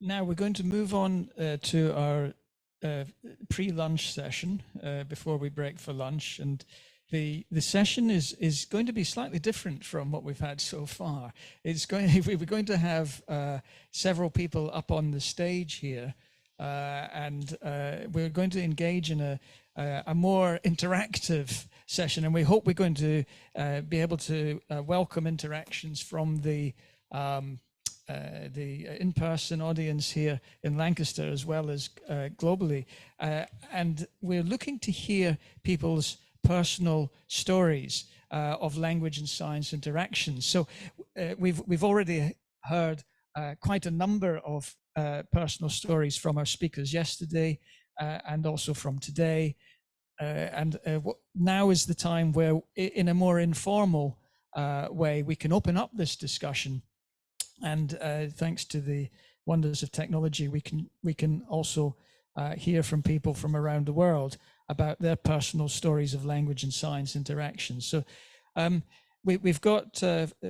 Now we're going to move on to our pre-lunch session before we break for lunch, and the session is going to be slightly different from what we've had so far. We're going to have several people up on the stage here, and we're going to engage in a more interactive session, and we hope we're going to be able to welcome interactions from the in-person audience here in Lancaster as well as globally. And we're looking to hear people's personal stories of language and science interactions. So we've already heard quite a number of personal stories from our speakers yesterday and also from today. Now is the time where, in a more informal way, we can open up this discussion. And thanks to the wonders of technology, we can also hear from people from around the world about their personal stories of language and science interactions. So we've got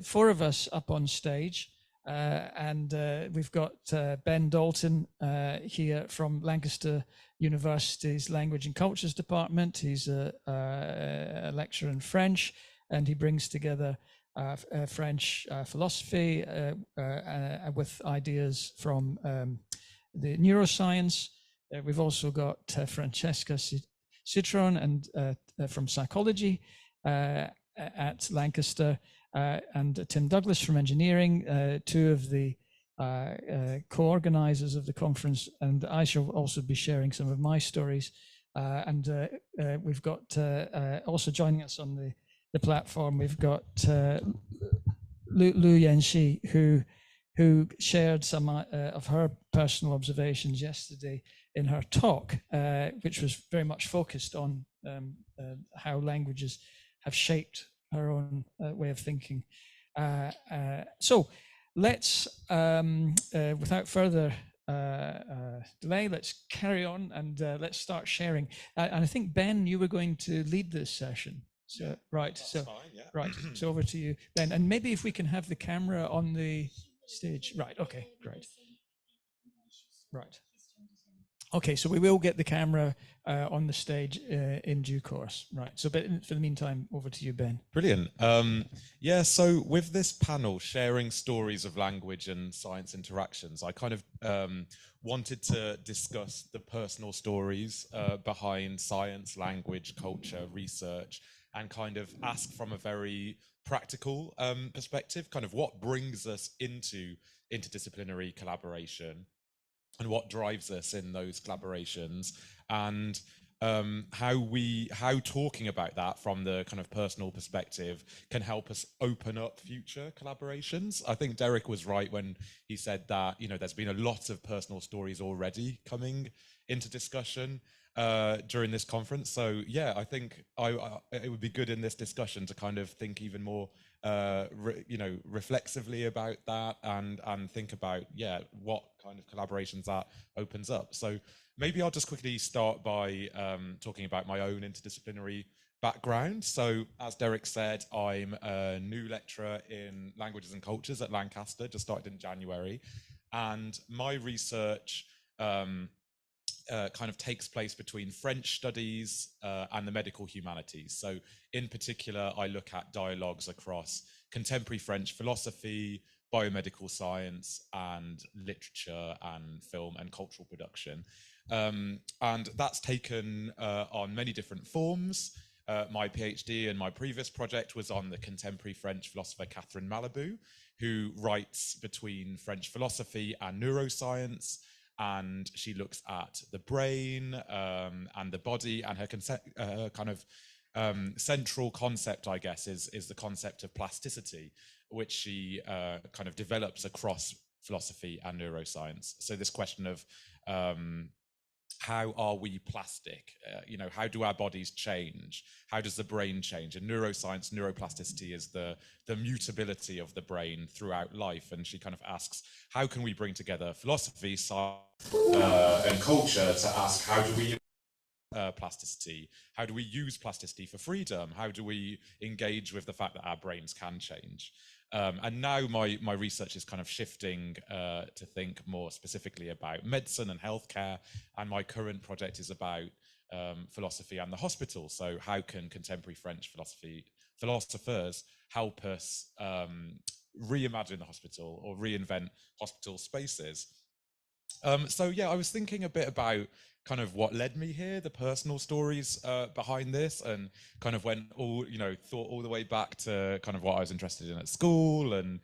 4 of us up on stage, and we've got Ben Dalton here from Lancaster University's Language and Cultures Department. He's a lecturer in French, and he brings together French philosophy with ideas from the neuroscience. We've also got Francesca Citron and from psychology at Lancaster, and Tim Douglas from engineering, 2 of the co-organizers of the conference, and I shall also be sharing some of my stories. We've got also joining us on the platform, we've got Lu Yanxi, who shared some of her personal observations yesterday in her talk, which was very much focused on how languages have shaped her own way of thinking. So let's, without further delay, let's carry on and let's start sharing. And I think, Ben, you were going to lead this session. So, right, so fine, yeah. Right, so over to you, Ben. And maybe if we can have the camera on the stage. Right, okay, great. Right. Okay, so we will get the camera on the stage in due course. Right, so but for the meantime, over to you, Ben. Brilliant. Yeah, so with this panel, sharing stories of language and science interactions, I kind of wanted to discuss the personal stories behind science, language, culture, research, and kind of ask from a very practical perspective, kind of what brings us into interdisciplinary collaboration and what drives us in those collaborations, and how talking about that from the kind of personal perspective can help us open up future collaborations. I think Derek was right when he said that, you know, there's been a lot of personal stories already coming into discussion during this conference. So yeah, I think it would be good in this discussion to kind of think even more reflexively about that, and think about, yeah, what kind of collaborations that opens up. So maybe I'll just quickly start by talking about my own interdisciplinary background. So as Derek said, I'm a new lecturer in languages and cultures at Lancaster, just started in January, and my research kind of takes place between French studies and the medical humanities. So in particular, I look at dialogues across contemporary French philosophy, biomedical science, and literature and film and cultural production. And that's taken on many different forms. My PhD and my previous project was on the contemporary French philosopher Catherine Malabou, who writes between French philosophy and neuroscience, and she looks at the brain and the body, and her kind of central concept, I guess, is the concept of plasticity, which she kind of develops across philosophy and neuroscience. So this question of how are we plastic? How do our bodies change? How does the brain change? In neuroscience, neuroplasticity is the mutability of the brain throughout life. And she kind of asks, how can we bring together philosophy, science, and culture to ask, how do we plasticity? How do we use plasticity for freedom? How do we engage with the fact that our brains can change? And now my research is kind of shifting to think more specifically about medicine and healthcare. And my current project is about philosophy and the hospital. So how can contemporary French philosophers help us reimagine the hospital or reinvent hospital spaces? So yeah, I was thinking a bit about kind of what led me here, the personal stories behind this, and kind of went thought all the way back to kind of what I was interested in at school and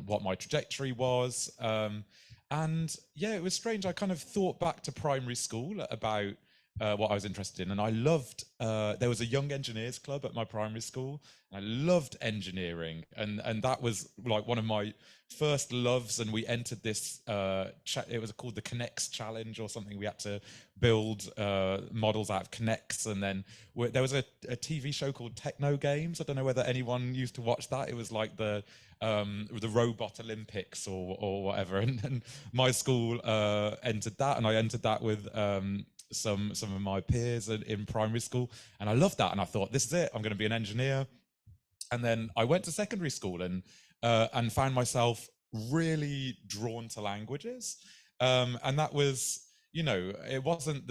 what my trajectory was. And yeah, it was strange. I kind of thought back to primary school about what I was interested in, and I loved. There was a young engineers club at my primary school. And I loved engineering, and that was like one of my first loves. And we entered this. It was called the Connects Challenge or something. We had to build models out of Connects, and then there was a TV show called Techno Games. I don't know whether anyone used to watch that. It was like the Robot Olympics or whatever. And my school entered that, and I entered that with. Some of my peers in primary school, and I loved that, and I thought, this is it, I'm going to be an engineer. And then I went to secondary school and found myself really drawn to languages, and that was, it wasn't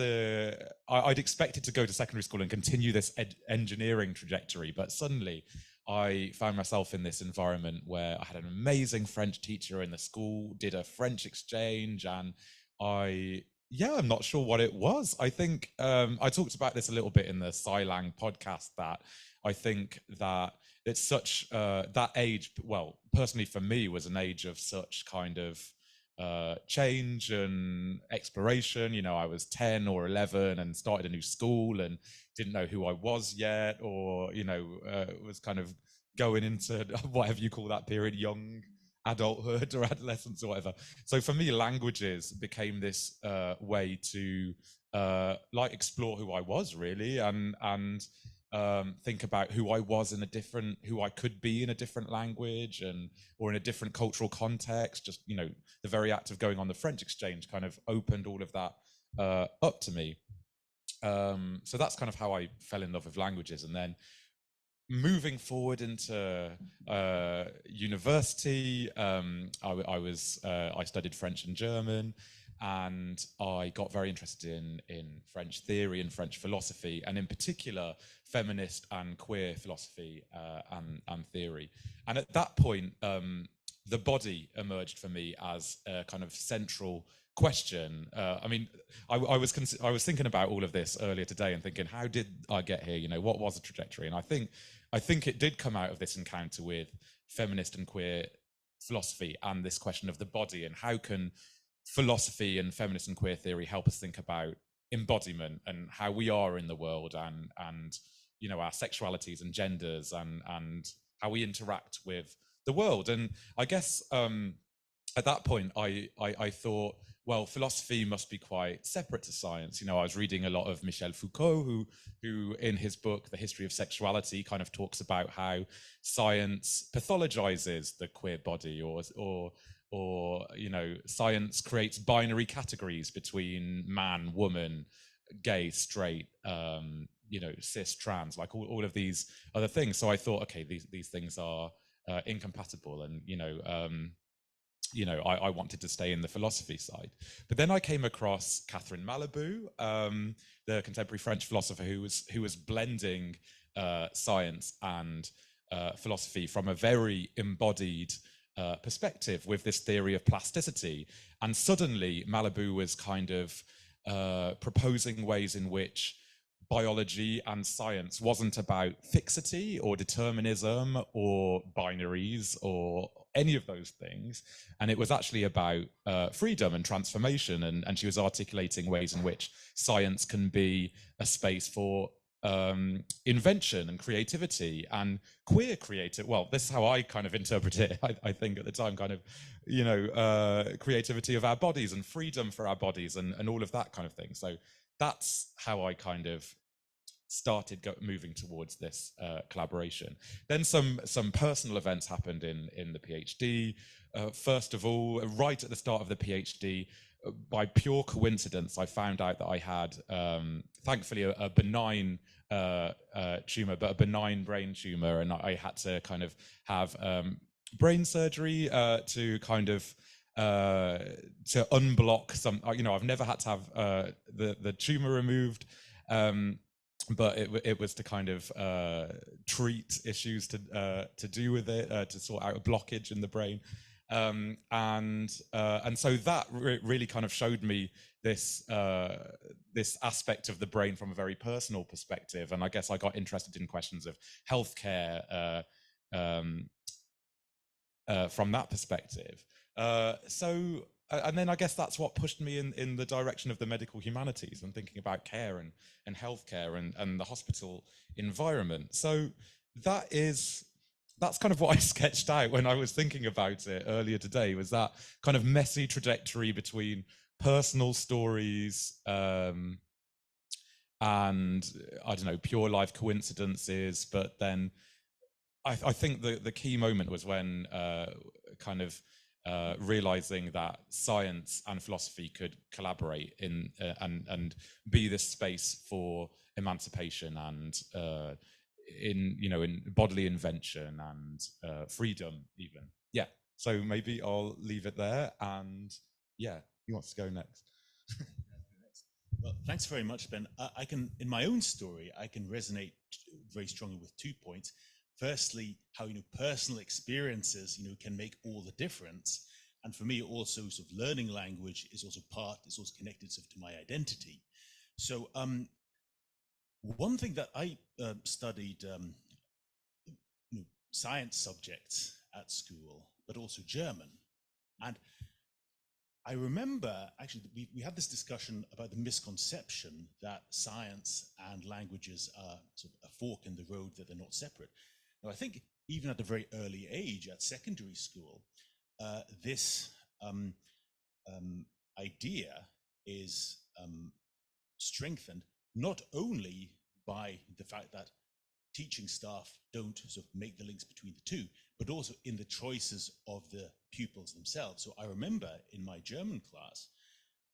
I'd expected to go to secondary school and continue this engineering trajectory, but suddenly I found myself in this environment where I had an amazing French teacher in the school, did a French exchange, and I'm not sure what it was. I think I talked about this a little bit in the SciLang podcast, that I think that it's such that age, well, personally for me, was an age of such kind of change and exploration. I was 10 or 11 and started a new school and didn't know who I was yet, or was kind of going into whatever you call that period, young adulthood or adolescence or whatever. So for me, languages became this way to explore who I was, really, and think about who I was who I could be in a different language or in a different cultural context. Just, the very act of going on the French exchange kind of opened all of that up to me. So that's kind of how I fell in love with languages. And then moving forward into university, I studied French and German, and I got very interested in French theory and French philosophy, and in particular feminist and queer philosophy and theory. And at that point, the body emerged for me as a kind of central question. I was thinking about all of this earlier today and thinking, how did I get here? What was the trajectory? And I think it did come out of this encounter with feminist and queer philosophy and this question of the body, and how can philosophy and feminist and queer theory help us think about embodiment and how we are in the world, and our sexualities and genders, and how we interact with the world. And I guess at that point I thought, well, philosophy must be quite separate to science. I was reading a lot of Michel Foucault, who in his book The History of Sexuality kind of talks about how science pathologizes the queer body, or science creates binary categories between man, woman, gay, straight, cis, trans, like all of these other things. So I thought, okay, these things are incompatible, and I wanted to stay in the philosophy side. But then I came across Catherine Malabou, the contemporary French philosopher who was blending science and philosophy from a very embodied perspective with this theory of plasticity. And suddenly Malabou was kind of proposing ways in which biology and science wasn't about fixity or determinism or binaries or any of those things, and it was actually about freedom and transformation. And she was articulating ways in which science can be a space for invention and creativity and queer creative. Well, this is how I kind of interpret it. I think at the time, kind of creativity of our bodies and freedom for our bodies and all of that kind of thing. So that's how I kind of started moving towards this collaboration. Then some personal events happened in the PhD. First of all, right at the start of the PhD, by pure coincidence, I found out that I had, thankfully, a benign tumor, but a benign brain tumor, and I had to kind of have brain surgery to kind of to unblock some. I've never had to have the tumor removed, but it was to kind of treat issues to do with it, to sort out a blockage in the brain. And so that really kind of showed me this this aspect of the brain from a very personal perspective, and I guess I got interested in questions of healthcare from that perspective. And then I guess that's what pushed me in the direction of the medical humanities and thinking about care and healthcare and the hospital environment. So that's kind of what I sketched out when I was thinking about it earlier today, was that kind of messy trajectory between personal stories and, I don't know, pure life coincidences. But then I think the key moment was when kind of realizing that science and philosophy could collaborate in and be this space for emancipation and in bodily invention and freedom even. Yeah, so maybe I'll leave it there, and yeah, who wants to go next? Well, thanks very much, Ben. I can, in my own story, I can resonate very strongly with 2 points. Firstly, how personal experiences can make all the difference, and for me also sort of learning language is also connected sort of to my identity. So one thing that I studied science subjects at school, but also German, and I remember actually we had this discussion about the misconception that science and languages are sort of a fork in the road, that they're not separate. Now, I think even at a very early age, at secondary school, this idea is strengthened not only by the fact that teaching staff don't sort of make the links between the two, but also in the choices of the pupils themselves. So I remember in my German class,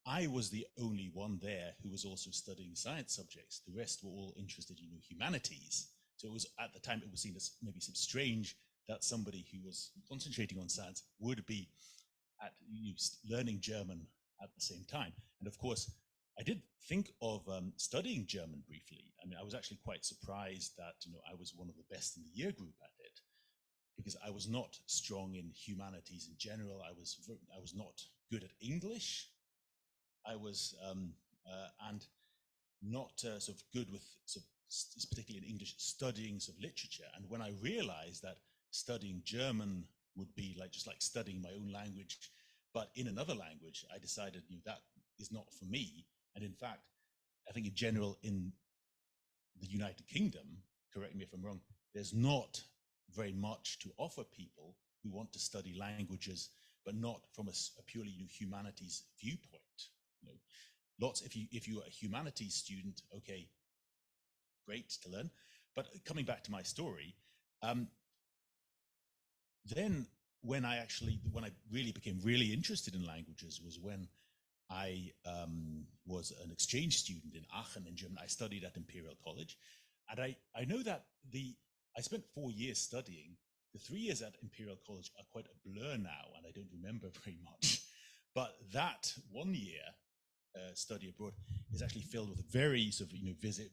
I was the only one there who was also studying science subjects. The rest were all interested in humanities. So it was, at the time, it was seen as maybe some strange that somebody who was concentrating on science would be at learning German at the same time. And of course, I did think of studying German briefly. I mean, I was actually quite surprised that I was one of the best in the year group at it, because I was not strong in humanities in general. I was not good at English. I was and not sort of good with particularly in English, studying sort of literature. And when I realized that studying German would be just like studying my own language, but in another language, I decided that is not for me. And in fact, I think in general in the United Kingdom, correct me if I'm wrong, there's not very much to offer people who want to study languages, but not from a purely humanities viewpoint. Lots, if you're a humanities student, okay, great to learn. But coming back to my story, then when I really became really interested in languages was when I was an exchange student in Aachen in Germany. I studied at Imperial College, and I know that I spent 4 years studying. The 3 years at Imperial College are quite a blur now, and I don't remember very much. But that 1 year study abroad is actually filled with very sort of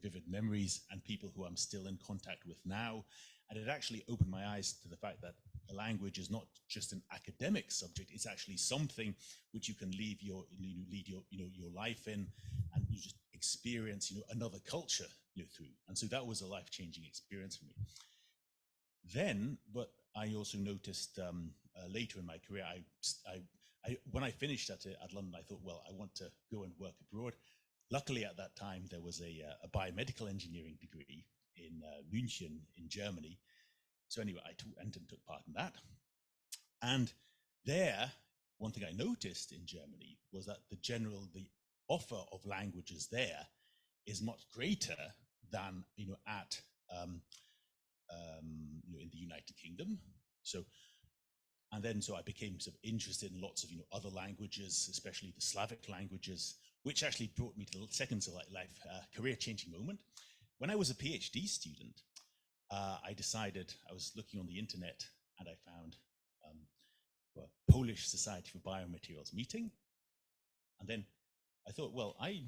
vivid memories and people who I'm still in contact with now. And it actually opened my eyes to the fact that a language is not just an academic subject; it's actually something which you can lead your life in, and you just experience another culture through. And so that was a life-changing experience for me. Then, but I also noticed later in my career, when I finished at London, I thought, well, I want to go and work abroad. Luckily, at that time, there was a biomedical engineering degree in München in Germany. So anyway, I took part in that. And there, one thing I noticed in Germany was that the offer of languages there is much greater than at in the United Kingdom. So I became sort of interested in lots of other languages, especially the Slavic languages, which actually brought me to the second life career-changing moment. When I was a PhD student, I decided, I was looking on the internet and I found for a Polish Society for Biomaterials meeting. And then I thought, well, I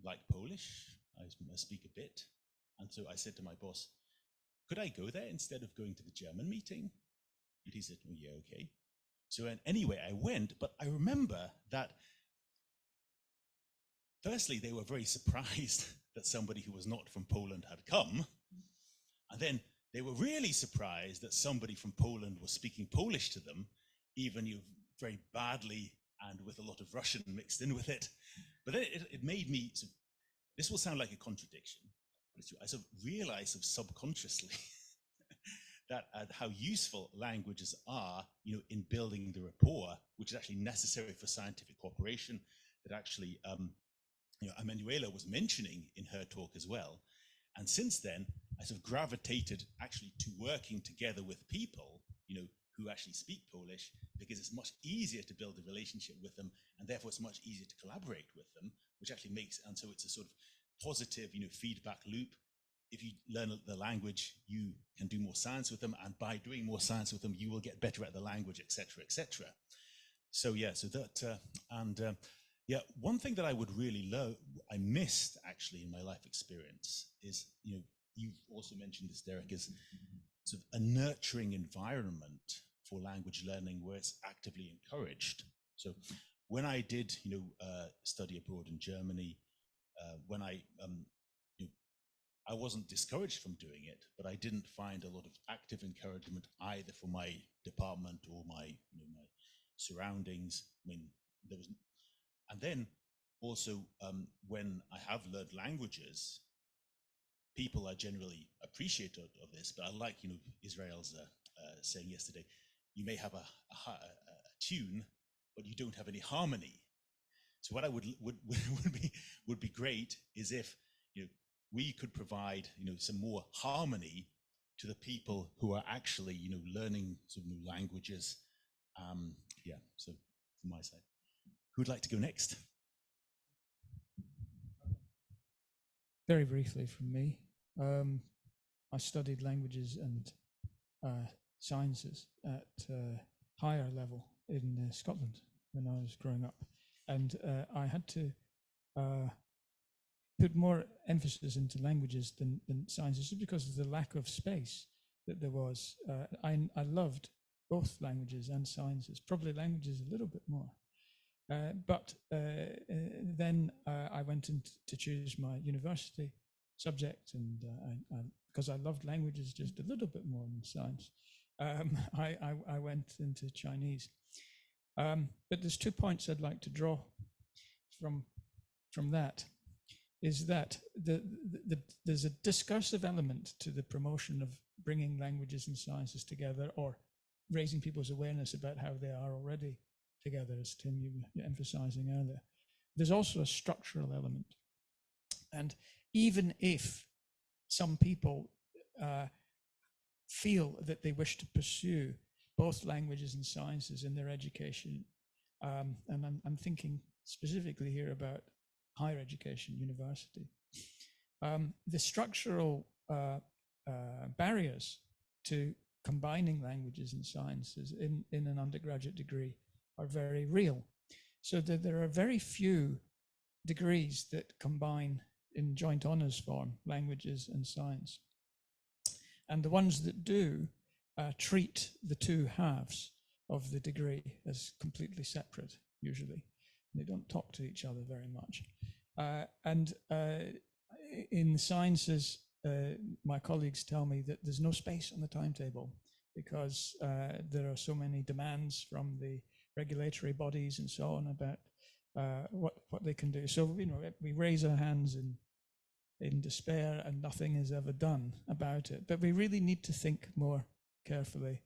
like Polish, I speak a bit. And so I said to my boss, could I go there instead of going to the German meeting? And he said, oh, yeah, okay. So anyway, I went, but I remember that firstly, they were very surprised that somebody who was not from Poland had come. And then they were really surprised that somebody from Poland was speaking Polish to them, even very badly and with a lot of Russian mixed in with it. But then it made me, this will sound like a contradiction, but I sort of realized subconsciously that how useful languages are, in building the rapport, which is actually necessary for scientific cooperation, that actually, Emanuela was mentioning in her talk as well. And since then, I sort of gravitated actually to working together with people, who actually speak Polish, because it's much easier to build a relationship with them, and therefore it's much easier to collaborate with them, which actually makes, and so it's a sort of positive, feedback loop. If you learn the language, you can do more science with them, and by doing more science with them, you will get better at the language, etc., etc. So yeah, so that, yeah, one thing that I would really I missed actually in my life experience is, you've also mentioned this, Derek, is sort of a nurturing environment for language learning where it's actively encouraged. So when I did, study abroad in Germany, when I wasn't discouraged from doing it, but I didn't find a lot of active encouragement either for my department or my, my surroundings. I mean, there was, and then also when I have learned languages, people are generally appreciative of this, but I like, Israel's saying yesterday, you may have a tune, but you don't have any harmony. So what I would be great is if we could provide some more harmony to the people who are actually learning some new languages. Yeah. So from my side, who'd like to go next? Very briefly from me, I studied languages and sciences at higher level in Scotland when I was growing up, and I had to put more emphasis into languages than sciences just because of the lack of space that there was. I loved both languages and sciences, probably languages a little bit more. But then I went in to choose my university subject, and because I loved languages just a little bit more than science, I went into Chinese. But there's 2 points I'd like to draw from that. Is that there's a discursive element to the promotion of bringing languages and sciences together, or raising people's awareness about how they are already together, as Tim, you were emphasizing earlier. There's also a structural element. And even if some people feel that they wish to pursue both languages and sciences in their education, and I'm thinking specifically here about higher education, university, the structural barriers to combining languages and sciences in an undergraduate degree are very real. So that there are very few degrees that combine in joint honors form languages and science. And the ones that do treat the two halves of the degree as completely separate, usually. They don't talk to each other very much. And in sciences, my colleagues tell me that there's no space on the timetable because there are so many demands from the regulatory bodies and so on about what they can do. So we raise our hands in despair and nothing is ever done about it. But we really need to think more carefully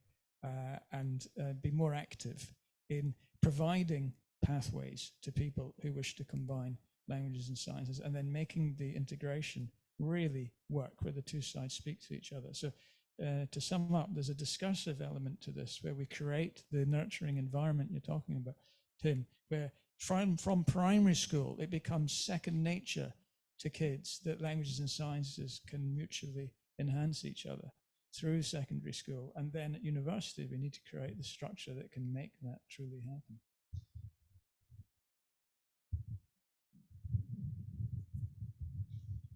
and be more active in providing pathways to people who wish to combine languages and sciences, and then making the integration really work where the two sides speak to each other. So to sum up, there's a discursive element to this where we create the nurturing environment you're talking about, Tim, where from primary school, it becomes second nature to kids that languages and sciences can mutually enhance each other. through secondary school, and then at university we need to create the structure that can make that truly happen.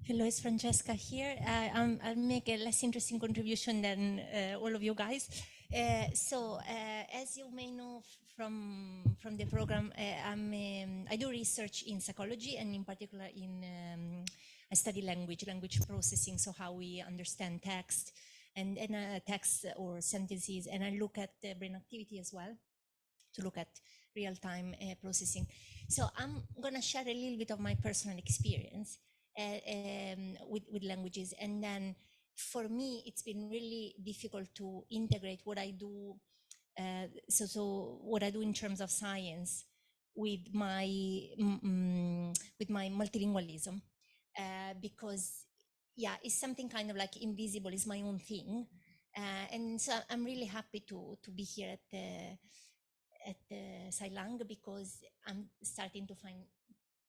Hello, it's Francesca here. I'll make a less interesting contribution than all of you guys. As you may know from the program, I do research in psychology, and in particular I study language processing, so how we understand text and text or sentences, and I look at the brain activity as well to look at real-time processing. So I'm gonna share a little bit of my personal experience with languages, and then for me it's been really difficult to integrate what I do, so what I do in terms of science with my multilingualism, because it's something kind of like invisible, it's my own thing, and so I'm really happy to be here at SciLang, because I'm starting to find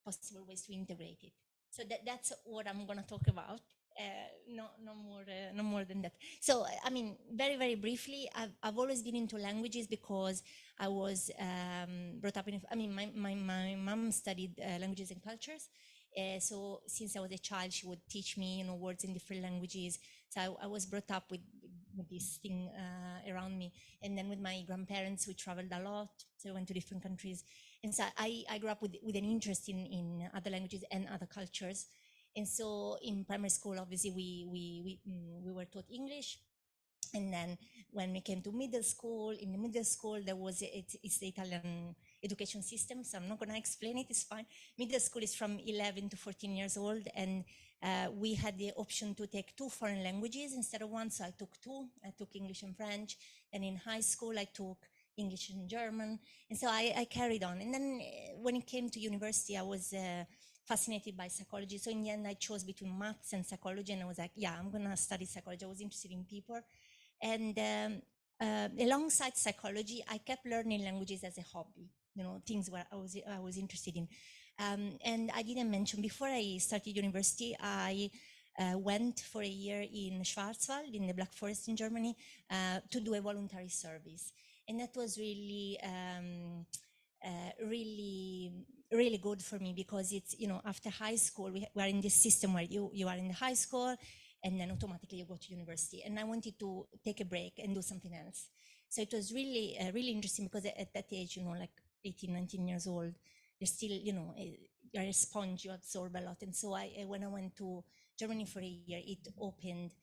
possible ways to integrate it. So that's what I'm going to talk about. No more than that. So, I mean, very, very briefly, I've always been into languages because I was brought up in, my mom studied languages and cultures. So since I was a child, she would teach me, words in different languages. So I was brought up with this thing around me. And then with my grandparents, we traveled a lot. So we went to different countries. And so I grew up with an interest in other languages and other cultures. And so in primary school, obviously, we were taught English. And then when we came to middle school, in the middle school, it's the Italian education system. So I'm not going to explain it, it's fine. Middle school is from 11 to 14 years old. And we had the option to take 2 foreign languages instead of 1. So I took 2. I took English and French. And in high school, I took English and German. And so I carried on. And then when it came to university, I was fascinated by psychology. So in the end, I chose between maths and psychology. And I was like, I'm going to study psychology. I was interested in people. And alongside psychology, I kept learning languages as a hobby, things where I was interested in. And I didn't mention, before I started university, I went for a year in Schwarzwald, in the Black Forest in Germany, to do a voluntary service. And that was really, really good for me, because it's, after high school, we are in this system where you are in the high school, and then automatically you go to university. And I wanted to take a break and do something else. So it was really, really interesting, because at that age, like 18, 19 years old, you're still, you're a sponge, you absorb a lot. And so when I went to Germany for a year, it opened,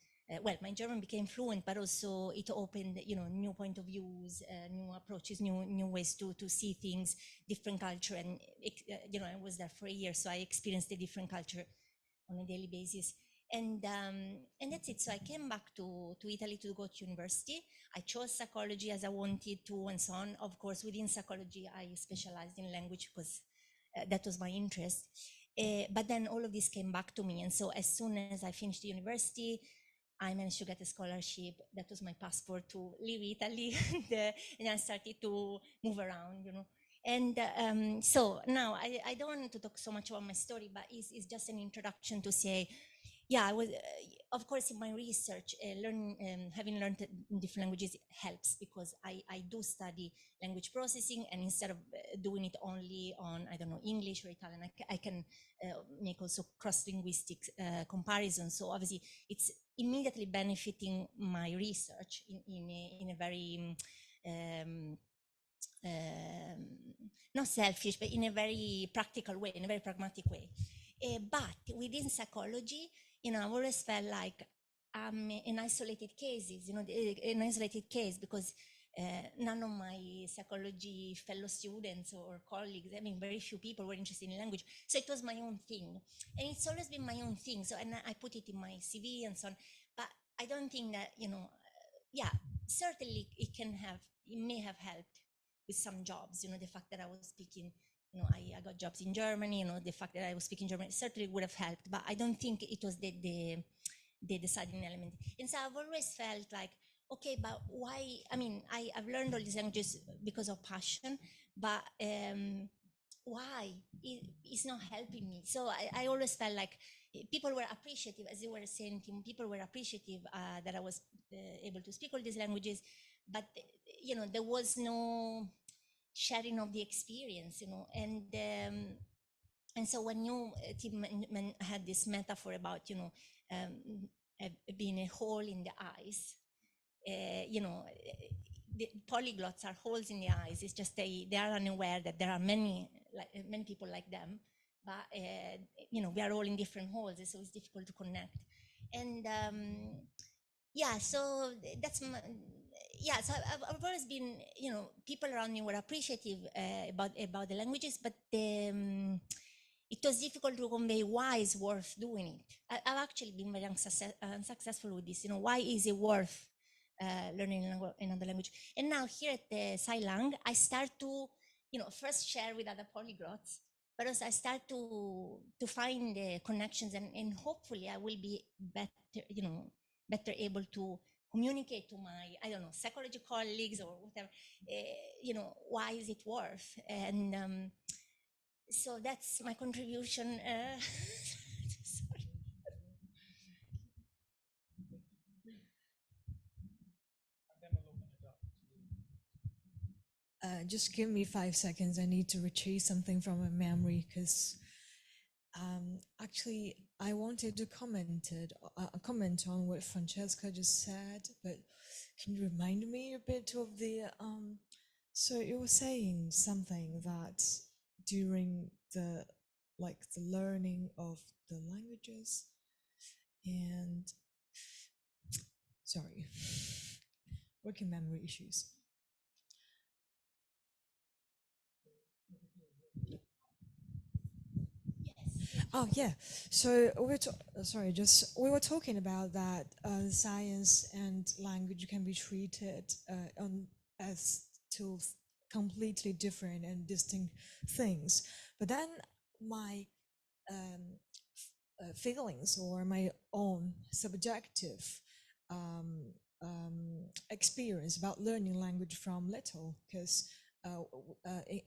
my German became fluent, but also it opened, new point of views, new approaches, new ways to see things, different culture. And, I was there for a year, so I experienced a different culture on a daily basis. And that's it. So I came back to Italy to go to university. I chose psychology as I wanted to, and so on. Of course, within psychology, I specialized in language, because that was my interest. But then all of this came back to me. And so as soon as I finished the university, I managed to get a scholarship. That was my passport to leave Italy. And I started to move around, And so now I don't want to talk so much about my story, but it's just an introduction to say, I was, of course, in my research, having learned different languages helps, because I do study language processing, and instead of doing it only on, English or Italian, I can make also cross-linguistic comparisons. So obviously, it's immediately benefiting my research in a very, not selfish, but in a very practical way, in a very pragmatic way. But within psychology, I've always felt like I'm an isolated case, an isolated case, because none of my psychology fellow students or colleagues, very few people were interested in language. So it was my own thing. And it's always been my own thing. So, and I put it in my CV and so on. But I don't think that, certainly it may have helped with some jobs, the fact that I was speaking, I got jobs in Germany, the fact that I was speaking German certainly would have helped, but I don't think it was the deciding element. And so I've always felt like, okay, but why? I've learned all these languages because of passion, but why? It's not helping me. So I always felt like, people were appreciative, as you were saying, Tim, people were appreciative that I was able to speak all these languages, but you know, there was no sharing of the experience, you know, and so when you, Tim, had this metaphor about, you know, being a hole in the eyes, you know, the polyglots are holes in the eyes. It's just they are unaware that there are many people like them, but you know, we are all in different holes, so it's difficult to connect. And yeah, so that's my, yeah. So I've always been, you know, people around me were appreciative about the languages, but it was difficult to convey why it's worth doing it. I've actually been very unsuccessful with this. You know, why is it worth learning another language? And now here at the SciLang, I start to, you know, first share with other polyglots, but also I start to find connections, and hopefully I will be better, you know, better able to communicate to my, I don't know, psychology colleagues or whatever, you know, why is it worth? And so that's my contribution. Sorry. Just give me 5 seconds. I need to retrieve something from my memory, because actually I wanted to comment on what Francesca just said, but can you remind me a bit of the so you were saying something that during the learning of the languages, and sorry, working memory issues. Oh yeah, so we were talking about that science and language can be treated as two completely different and distinct things. But then my feelings or my own subjective experience about learning language from little, because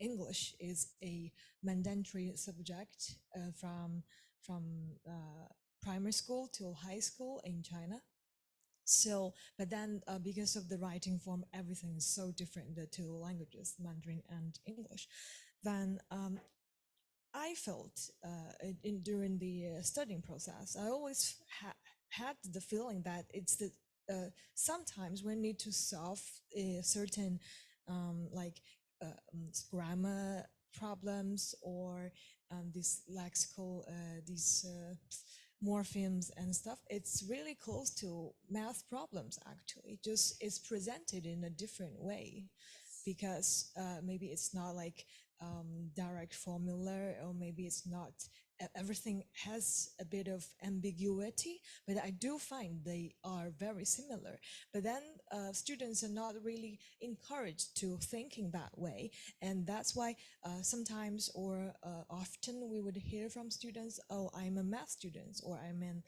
English is a mandatory subject from primary school till high school in China. So, but then because of the writing form, everything is so different, the two languages, Mandarin and English. Then I felt during the studying process, I always had the feeling that it's the sometimes we need to solve certain grammar problems or these lexical these morphemes and stuff. It's really close to math problems, actually, just it's presented in a different way, because maybe it's not like direct formula, or maybe it's not, everything has a bit of ambiguity, but I do find they are very similar. But then students are not really encouraged to thinking that way, and that's why sometimes or often we would hear from students, oh, I'm a math student, or I'm an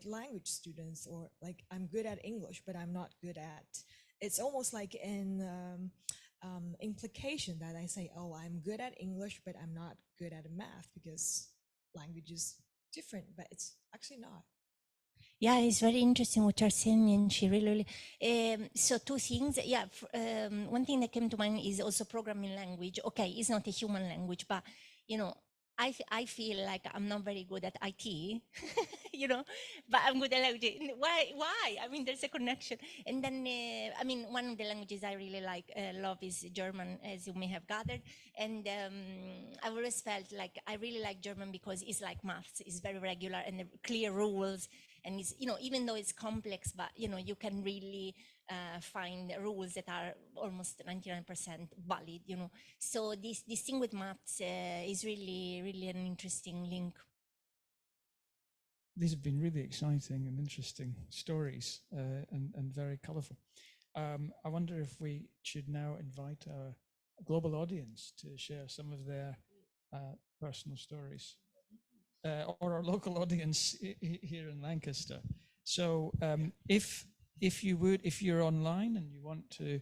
language students, or like I'm good at English but I'm not good at, it's almost like an implication that I say, oh, I'm good at English but I'm not good at math, because language is different, but it's actually not. Yeah, it's very interesting what you're saying, and she really so two things. Yeah, one thing that came to mind is also programming language. Okay, it's not a human language, but you know, I feel like I'm not very good at IT, you know, but I'm good at language. Why? I mean, there's a connection. And then, I mean, one of the languages I really love is German, as you may have gathered. And I've always felt like I really like German because it's like maths. It's very regular and the clear rules. And it's, you know, even though it's complex, but, you know, you can really find rules that are almost 99% valid, you know. So this thing with maths is really, really an interesting link. These have been really exciting and interesting stories and very colourful. I wonder if we should now invite our global audience to share some of their personal stories. Or our local audience here in Lancaster. So if you're online and you want to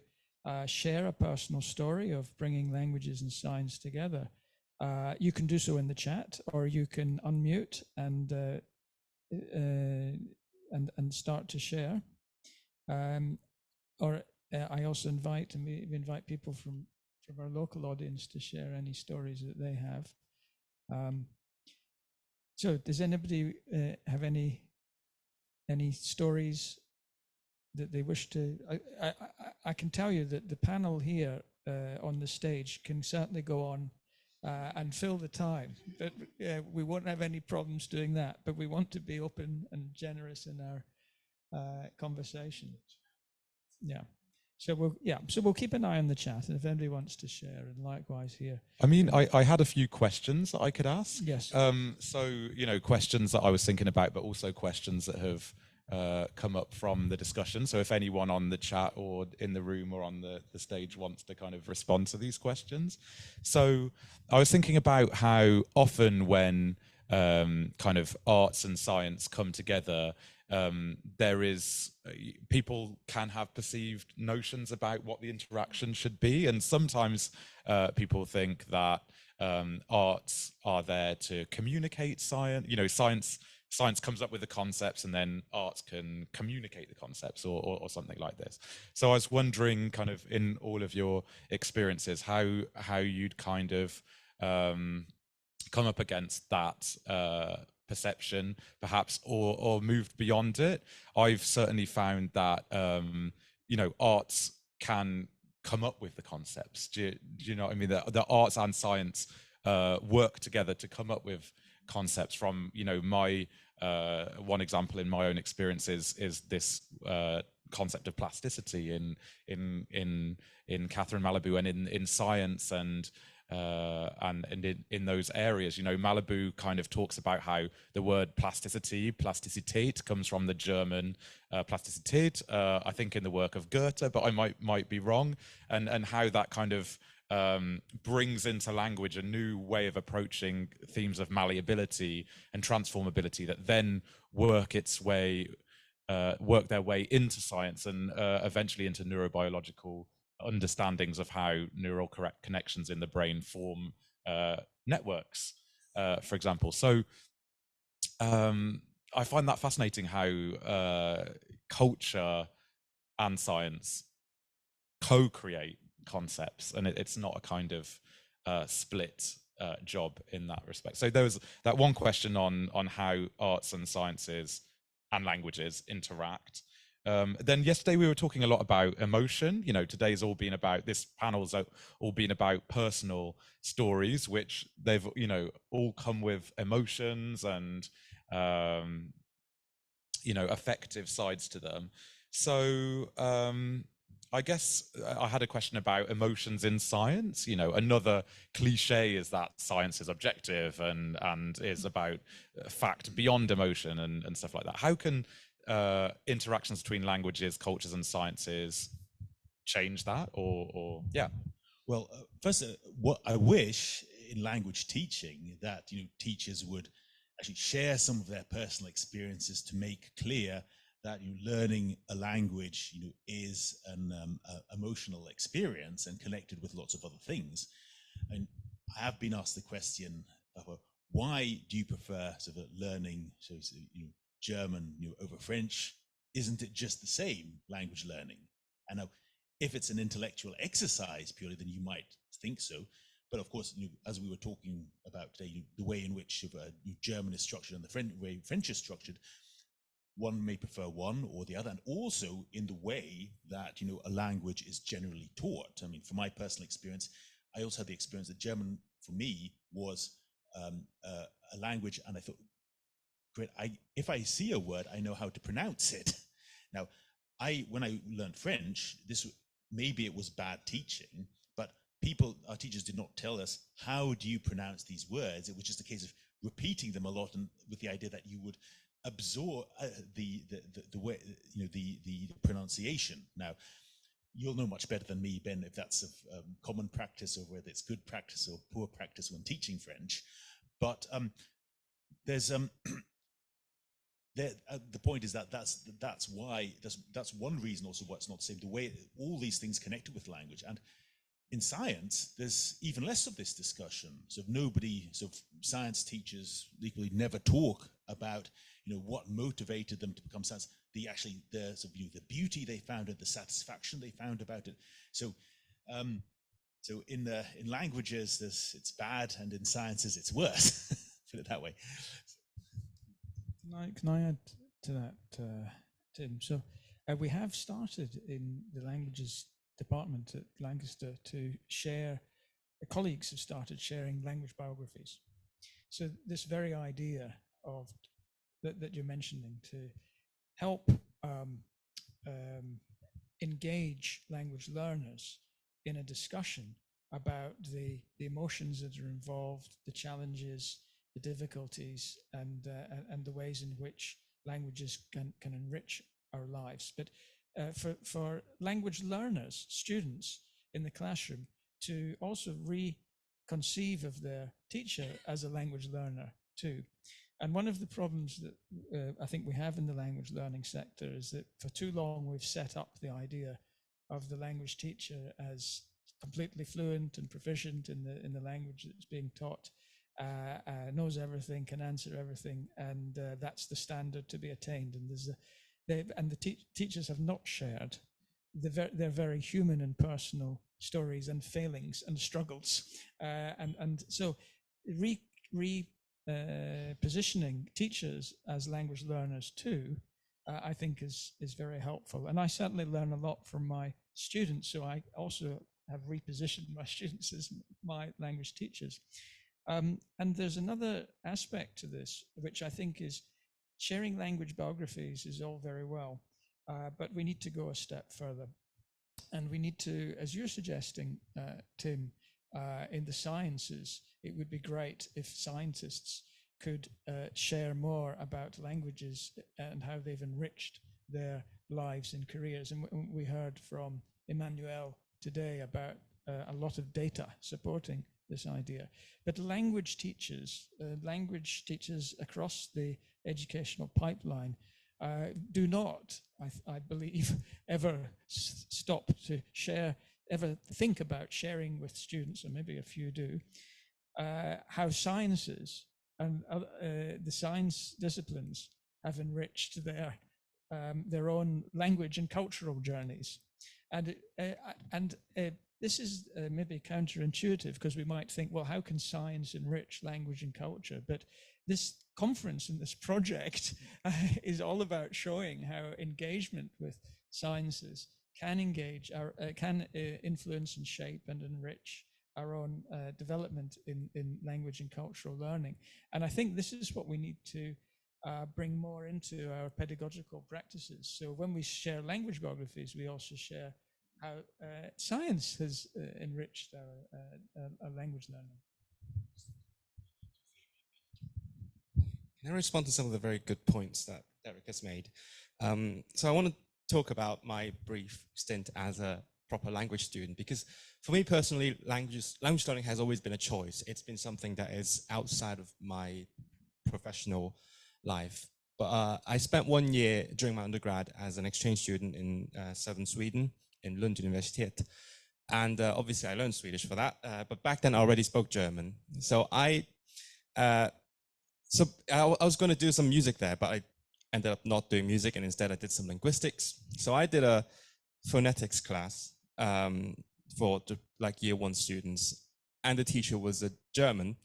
share a personal story of bringing languages and science together, you can do so in the chat, or you can unmute and and start to share. I also invite, and we invite people from our local audience to share any stories that they have. So does anybody have any stories that they wish to? I can tell you that the panel here on the stage can certainly go on and fill the time, but we won't have any problems doing that. But we want to be open and generous in our conversation. Yeah. So we'll keep an eye on the chat, and if anybody wants to share, and likewise here. I mean, I had a few questions that I could ask. Yes. So, questions that I was thinking about, but also questions that have come up from the discussion. So if anyone on the chat or in the room or on the stage wants to kind of respond to these questions. So I was thinking about how often when kind of arts and science come together, there is people can have perceived notions about what the interaction should be, and sometimes people think that arts are there to communicate science. Science comes up with the concepts, and then arts can communicate the concepts, or something like this. So I was wondering, kind of in all of your experiences, how you'd kind of come up against that perception, perhaps, or moved beyond it. I've certainly found that arts can come up with the concepts. Do you know what I mean? The arts and science work together to come up with concepts. From my one example in my own experience is this concept of plasticity in Catherine Malibu, and in science and in those areas. Malibu kind of talks about how the word Plasticität comes from the German Plastizität, I think in the work of Goethe, but I might be wrong, and how that kind of brings into language a new way of approaching themes of malleability and transformability that then work their way into science and eventually into neurobiological understandings of how neural connections in the brain form networks, for example. So I find that fascinating, how culture and science co-create concepts, and it's not a kind of split job in that respect. So there was that one question on how arts and sciences and languages interact. Then yesterday we were talking a lot about emotion. Today's all been about, this panel's all been about personal stories, which they've all come with emotions and affective sides to them. So I guess I had a question about emotions in science. Another cliche is that science is objective and is about fact beyond emotion and stuff like that. How can interactions between languages, cultures, and sciences change that? Or yeah. Well, first, what I wish in language teaching that teachers would actually share some of their personal experiences to make clear that learning a language is an emotional experience and connected with lots of other things. And I have been asked the question, why do you prefer sort of learning German over French? Isn't it just the same language learning? And now, if it's an intellectual exercise purely, then you might think so. But of course, as we were talking about today, the way in which German is structured and the way French is structured, one may prefer one or the other, and also in the way that a language is generally taught. I mean, from my personal experience, I also had the experience that German for me was a language, and I thought, great, if I see a word, I know how to pronounce it. Now, when I learned French, maybe it was bad teaching, but our teachers did not tell us, how do you pronounce these words? It was just a case of repeating them a lot, and with the idea that you would absorb the way, the pronunciation. Now, you'll know much better than me, Ben, if that's of common practice or whether it's good practice or poor practice when teaching French. But there's the point is that that's why that's one reason also why it's not the same. The way all these things connected with language, and in science, there's even less of this discussion. So nobody, sort of science teachers equally never talk about, what motivated them to become science. The sort of, the beauty they found and the satisfaction they found about it. So, so in languages, it's bad, and in sciences, it's worse. Put it that way. Can I add to that, Tim? So we have started in the languages department at Lancaster to share, colleagues have started sharing language biographies. So this very idea of that you're mentioning, to help engage language learners in a discussion about the emotions that are involved, the challenges, the difficulties, and the ways in which languages can enrich our lives. But for language learners, students in the classroom, to also reconceive of their teacher as a language learner too. And one of the problems that I think we have in the language learning sector is that for too long we've set up the idea of the language teacher as completely fluent and proficient in the language that's being taught, knows everything, can answer everything, and that's the standard to be attained. And the teachers have not shared their very human and personal stories and failings and struggles, and so positioning teachers as language learners too, I think is very helpful. And I certainly learn a lot from my students, so I also have repositioned my students as my language teachers. And there's another aspect to this, which I think is sharing language biographies is all very well, but we need to go a step further. And we need to, as you're suggesting, Tim, in the sciences, it would be great if scientists could share more about languages and how they've enriched their lives and careers. And we heard from Emmanuel today about a lot of data supporting this idea. But language teachers across the educational pipeline do not, I believe, ever stop to share, ever think about sharing with students, or maybe a few do, how sciences and the science disciplines have enriched their own language and cultural journeys. And this is maybe counterintuitive, because we might think, well, how can science enrich language and culture? But this conference and this project is all about showing how engagement with sciences can influence and shape and enrich our own development in language and cultural learning. And I think this is what we need to bring more into our pedagogical practices. So when we share language biographies, we also share how science has enriched our language learning. Can I respond to some of the very good points that Derek has made? So I want to talk about my brief stint as a proper language student, because for me personally, language learning has always been a choice. It's been something that is outside of my professional life. But I spent 1 year during my undergrad as an exchange student in southern Sweden, in Lund Universitet. And obviously I learned Swedish for that, but back then I already spoke German. So I was going to do some music there, but I ended up not doing music, and instead I did some linguistics. So I did a phonetics class for like year 1 students, and the teacher was a German.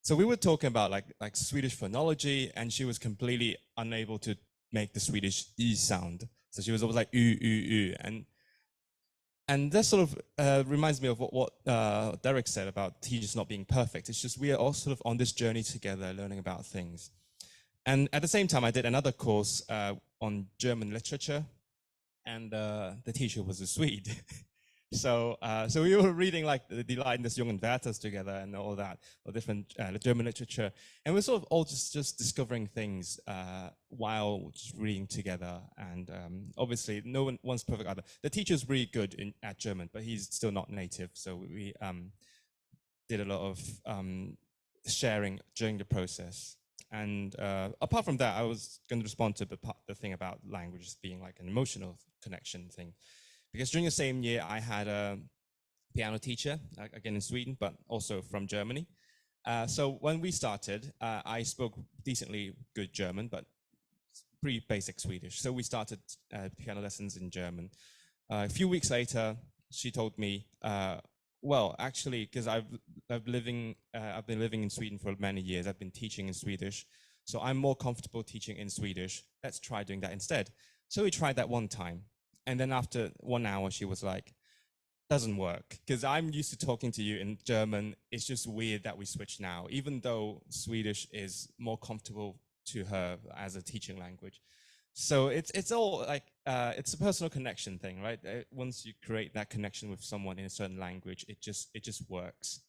So we were talking about like Swedish phonology, and she was completely unable to make the Swedish E sound. So she was always like U, and that sort of reminds me of what Derek said about teachers not being perfect. It's just we are all sort of on this journey together, learning about things. And at the same time, I did another course on German literature, and the teacher was a Swede. So we were reading like the Leiden des Jungen Werthers together and all that, or different German literature, and we're sort of all just discovering things while just reading together. And obviously, no one's perfect either. The teacher's really good at German, but he's still not native, so we did a lot of sharing during the process. And apart from that, I was going to respond to the thing about languages being like an emotional connection thing. Because during the same year, I had piano teacher, again in Sweden, but also from Germany. So when we started, I spoke decently good German, but pretty basic Swedish. So we started piano lessons in German. A few weeks later, she told me, well, actually, because I've been living in Sweden for many years. I've been teaching in Swedish, so I'm more comfortable teaching in Swedish. Let's try doing that instead. So we tried that one time, and then after 1 hour, she was like, doesn't work, because I'm used to talking to you in German. It's just weird that we switch now, even though Swedish is more comfortable to her as a teaching language. So it's all like, it's a personal connection thing, right? Once you create that connection with someone in a certain language, it just works.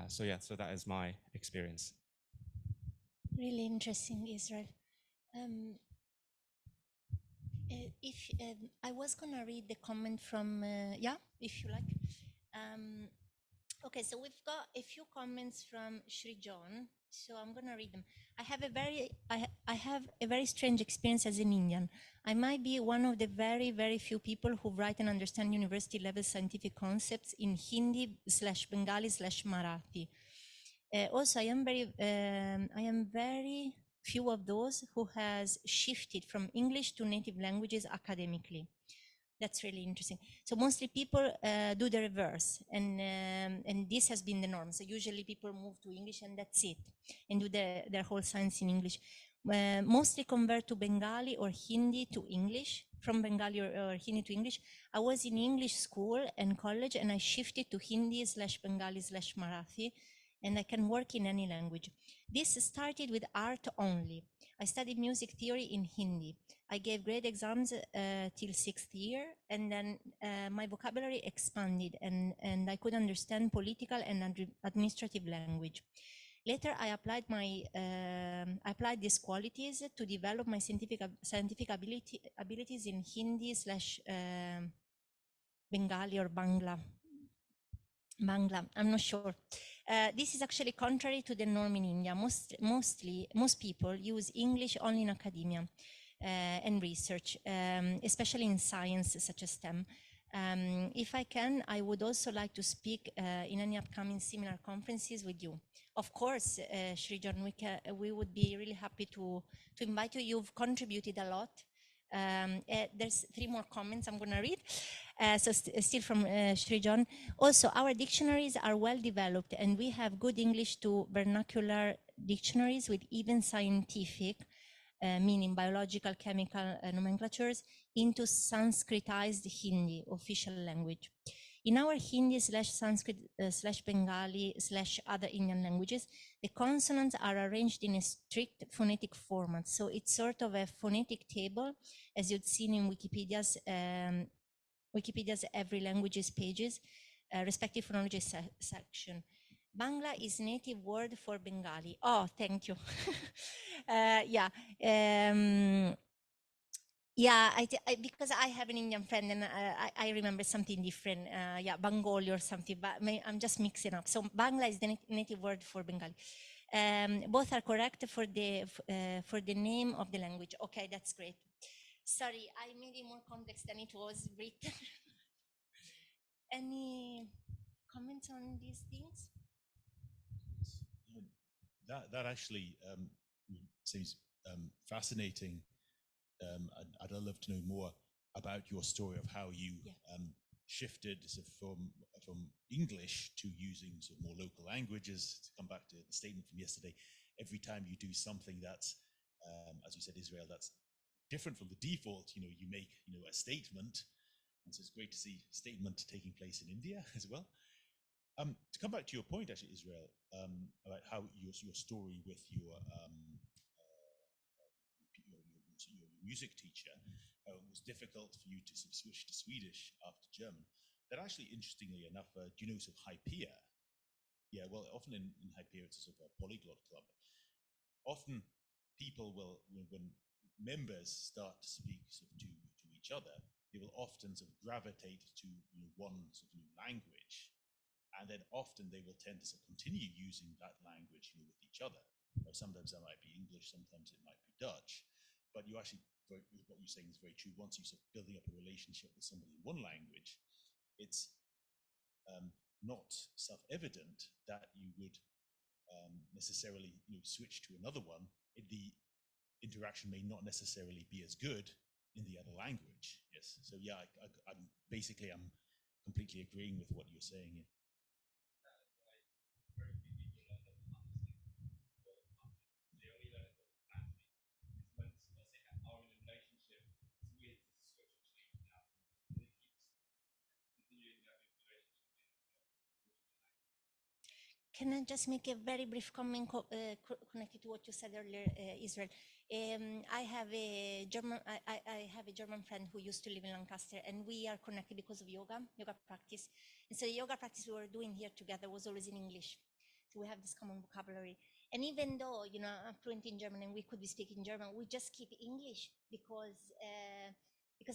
So yeah, so that is my experience. Really interesting, Israel. If I was gonna read the comment from yeah, if you like. Okay, so we've got a few comments from Srijan, so I'm gonna read them. I have a very strange experience as an Indian. I might be one of the very few people who write and understand university level scientific concepts in Hindi/Bengali/Marathi. Also, I am very few of those who has shifted from English to native languages academically. That's really interesting. So mostly people do the reverse, and this has been the norm. So usually people move to English and that's it, and do their whole science in English. Mostly convert to Bengali or Hindi to English, from Bengali or Hindi to English. I was in English school and college, and I shifted to Hindi/Bengali/Marathi, and I can work in any language. This started with art only. I studied music theory in Hindi. I gave grade exams till 6th year, and then my vocabulary expanded, and I could understand political and administrative language. Later, I applied these qualities to develop my scientific abilities in Hindi/Bengali or Bangla. I'm not sure. This is actually contrary to the norm in India. Most people use English only in academia and research, especially in science such as STEM. If I can, I would also like to speak in any upcoming seminar conferences with you. Of course, Srijan, we would be really happy to invite you. You've contributed a lot. There's 3 more comments I'm going to read. So still from Srijan. Also, our dictionaries are well developed, and we have good English to vernacular dictionaries with even scientific, meaning biological, chemical nomenclatures, into Sanskritized Hindi, official language. In our Hindi/Sanskrit/Bengali/other Indian languages, the consonants are arranged in a strict phonetic format. So it's sort of a phonetic table, as you'd seen in Wikipedia's every languages pages, respective phonology section. Bangla is native word for Bengali. Oh, thank you. Yeah. Yeah, because I have an Indian friend, and I remember something different. Yeah, Bengali or something, but I'm just mixing up. So Bangla is the native word for Bengali. Both are correct for the name of the language. Okay, that's great. Sorry, I made it more complex than it was written. Any comments on these things? That actually seems fascinating. I'd love to know more about your story of how you shifted from English to using sort of more local languages. To come back to the statement from yesterday, every time you do something that's, as you said, Israel, that's different from the default, you make a statement, and so it's great to see statement taking place in India as well. To come back to your point, actually, Israel, about how your story with your music teacher was difficult for you to sort of switch to Swedish after German. That actually, interestingly enough, do you know sort of Hypea? Yeah, well, often in Hypea it's a sort of a polyglot club. Often people will, when members start to speak sort of to each other, they will often sort of gravitate to one sort of language, and then often they will tend to sort of continue using that language with each other. Sometimes that might be English, sometimes it might be Dutch. But you actually, what you're saying is very true. Once you start building up a relationship with somebody in one language, it's not self-evident that you would necessarily switch to another one. The interaction may not necessarily be as good in the other language. Yes. So yeah, I'm completely agreeing with what you're saying here. Can I just make a very brief comment connected to what you said earlier, Israel? I have a German friend who used to live in Lancaster, and we are connected because of yoga practice. And so the yoga practice we were doing here together was always in English. So we have this common vocabulary. And even though, I'm fluent in German and we could be speaking German, we just keep English because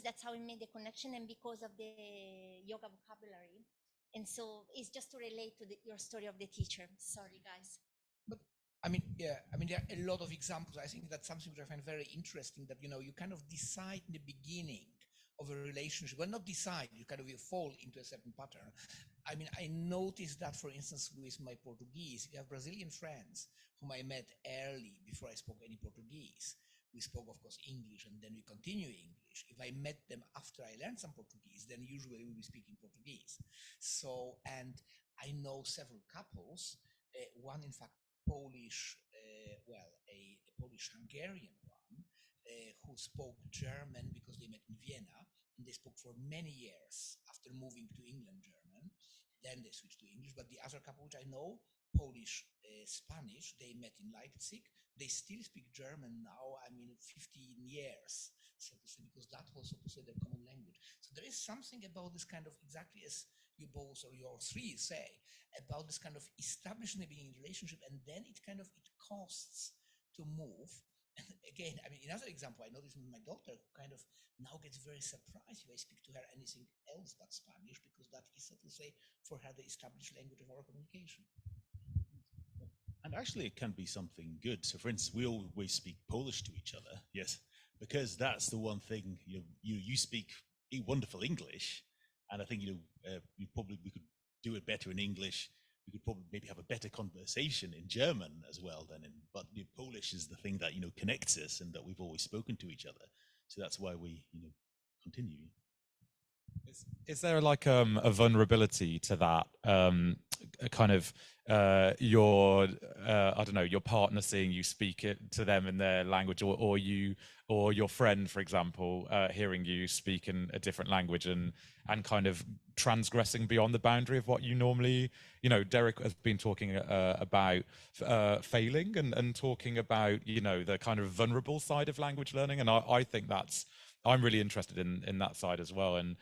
that's how we made the connection and because of the yoga vocabulary. And so it's just to relate to your story of the teacher. Sorry, guys. But there are a lot of examples. I think that's something which I find very interesting, that, you kind of decide in the beginning of a relationship. Well, not decide, you kind of fall into a certain pattern. I noticed that, for instance, with my Portuguese. We have Brazilian friends whom I met early before I spoke any Portuguese. We spoke, of course, English, and then we continue English. If I met them after I learned some Portuguese, then usually we'll be speaking Portuguese. So, and I know several couples, one, in fact, Polish, a Polish-Hungarian one, who spoke German because they met in Vienna, and they spoke for many years after moving to England German. Then they switched to English. But the other couple which I know, Polish, Spanish, they met in Leipzig. They still speak German now, 15 years, so to say, because that was, so to say, their common language. So there is something about this kind of, exactly as you both or your three say, about this kind of establishing a beginning relationship, and then it costs to move. And again, another example, I know this with my daughter, who kind of now gets very surprised if I speak to her anything else but Spanish, because that is, so to say, for her the established language of our communication. And actually, it can be something good. So, for instance, we always speak Polish to each other, yes, because that's the one thing you speak wonderful English, and I think we could do it better in English. We could probably maybe have a better conversation in German as well. But Polish is the thing that connects us and that we've always spoken to each other. So that's why we continue. Is there like a vulnerability to that? A kind of your I don't know, your partner seeing you speak it to them in their language, or your friend, for example, hearing you speak in a different language and kind of transgressing beyond the boundary of what you normally, Derek has been talking about failing and talking about, the kind of vulnerable side of language learning. And I think I'm really interested in that side as well. And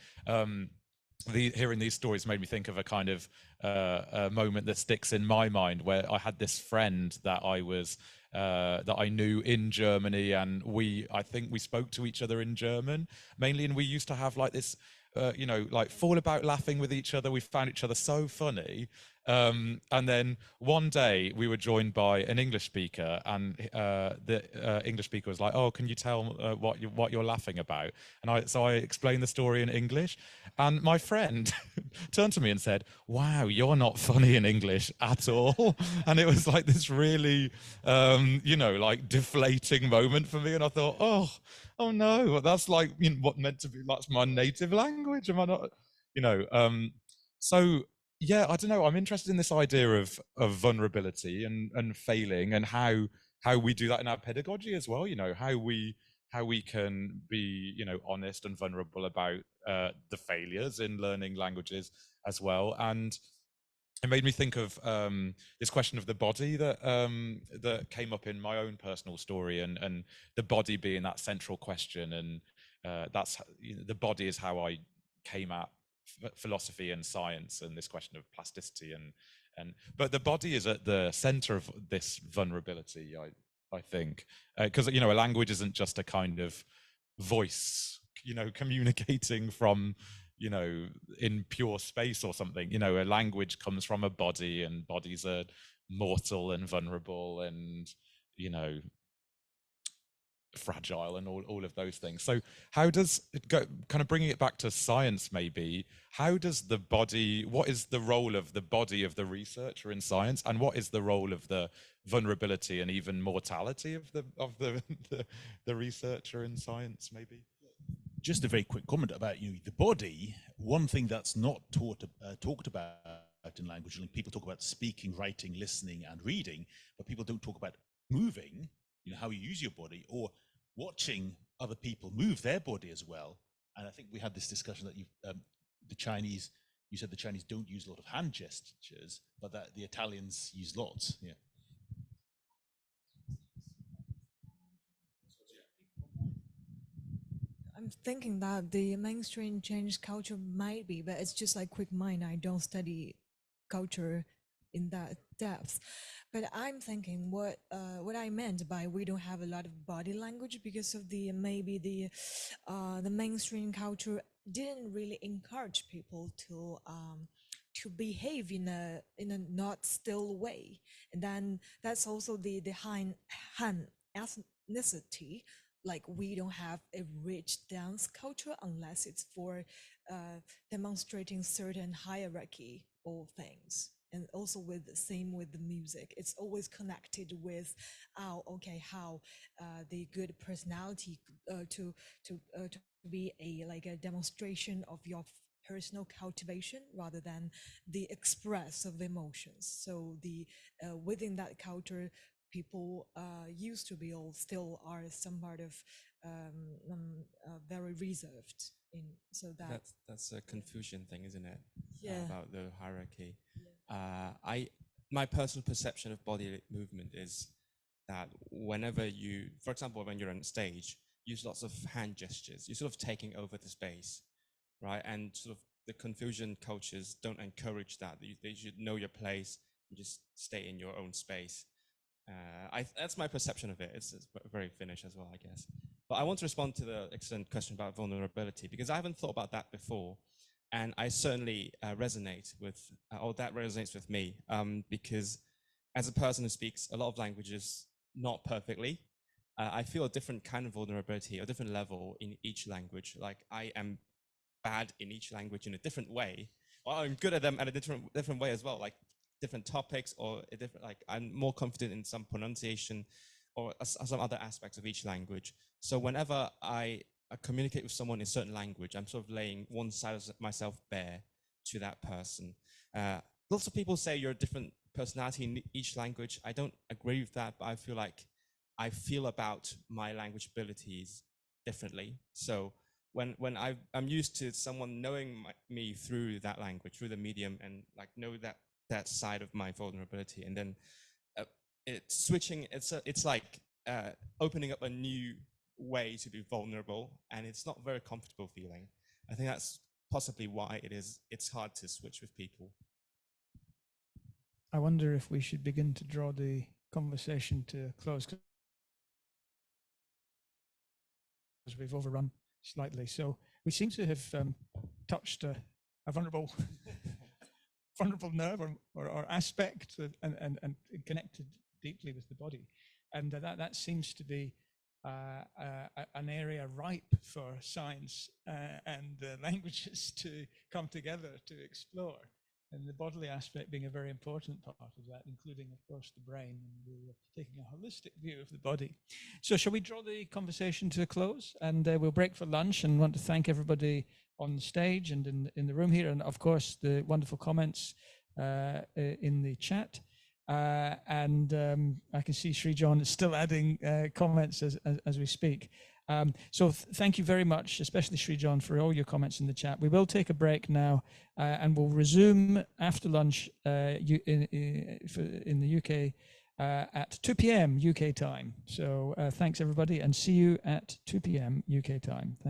hearing these stories made me think of a kind of a moment that sticks in my mind, where I had this friend that I knew in Germany, and I think we spoke to each other in German mainly, and we used to have like this like fall about laughing with each other. We found each other so funny. And then one day we were joined by an English speaker, and the English speaker was like, "Oh, can you tell what you're laughing about?" And so I explained the story in English, and my friend turned to me and said, "Wow, you're not funny in English at all." And it was like this really, like deflating moment for me. And I thought, oh no, that's like what meant to be, that's my native language. Am I not, so yeah, I don't know. I'm interested in this idea of vulnerability and failing, and how we do that in our pedagogy as well. How we can be, honest and vulnerable about the failures in learning languages as well. And it made me think of this question of the body that came up in my own personal story, and the body being that central question. And that's the body is how I came at philosophy and science, and this question of plasticity but the body is at the center of this vulnerability, I think, because a language isn't just a kind of voice, communicating from in pure space or something. A language comes from a body, and bodies are mortal and vulnerable, and fragile and all of those things. So how does it go, kind of bringing it back to science maybe, how does the body, what is the role of the body of the researcher in science, and what is the role of the vulnerability and even mortality of the researcher in science maybe? Just a very quick comment about the body. One thing that's not talked about in language, people talk about speaking, writing, listening, and reading, but people don't talk about moving, how you use your body, or watching other people move their body as well. And I think we had this discussion that you said the Chinese don't use a lot of hand gestures, but that the Italians use lots. Yeah. I'm thinking that the mainstream Chinese culture might be, but it's just like quick mind. I don't study culture in that depth. But I'm thinking what I meant by we don't have a lot of body language because of the mainstream culture didn't really encourage people to behave in a not still way, and then that's also the Han ethnicity. Like we don't have a rich dance culture unless it's for demonstrating certain hierarchy of things. And also with the same with the music, it's always connected with how the good personality to be a demonstration of your personal cultivation rather than the express of emotions. So the within that culture, people used to be, or still are, some part of very reserved. So that's a Confucian thing, isn't it? Yeah. About the hierarchy. My personal perception of body movement is that whenever you, for example, when you're on stage, use lots of hand gestures. You're sort of taking over the space, right? And sort of the Confucian cultures don't encourage that. They should know your place and just stay in your own space. That's my perception of it. It's very Finnish as well, I guess. But I want to respond to the excellent question about vulnerability, because I haven't thought about that before. And I certainly resonate with, or that resonates with me, because as a person who speaks a lot of languages, not perfectly, I feel a different kind of vulnerability, a different level in each language. Like I am bad in each language in a different way. Well, I'm good at them at a different way as well, like different topics, or a different, like I'm more confident in some pronunciation or some other aspects of each language. So whenever I communicate with someone in a certain language, I'm sort of laying one side of myself bare to that person. Lots of people say you're a different personality in each language. I don't agree with that, but I feel like I feel about my language abilities differently. So when I'm used to someone knowing me through that language, through the medium, and like know that side of my vulnerability, and then it's switching. It's like opening up a new way to be vulnerable, and it's not very comfortable feeling. I think that's possibly why it's hard to switch with people. I wonder if we should begin to draw the conversation to a close, because we've overrun slightly. So we seem to have touched a vulnerable vulnerable nerve or aspect, and connected deeply with the body, and that seems to be an area ripe for science and languages to come together to explore, and the bodily aspect being a very important part of that, including, of course, the brain, and we're taking a holistic view of the body. So shall we draw the conversation to a close, and we'll break for lunch, and want to thank everybody on the stage and in the room here, and of course the wonderful comments in the chat. And I can see Sri John is still adding comments as we speak. So thank you very much, especially Sri John, for all your comments in the chat. We will take a break now, and we'll resume after lunch in the UK at 2 p.m. UK time. So thanks everybody, and see you at 2 p.m. UK time.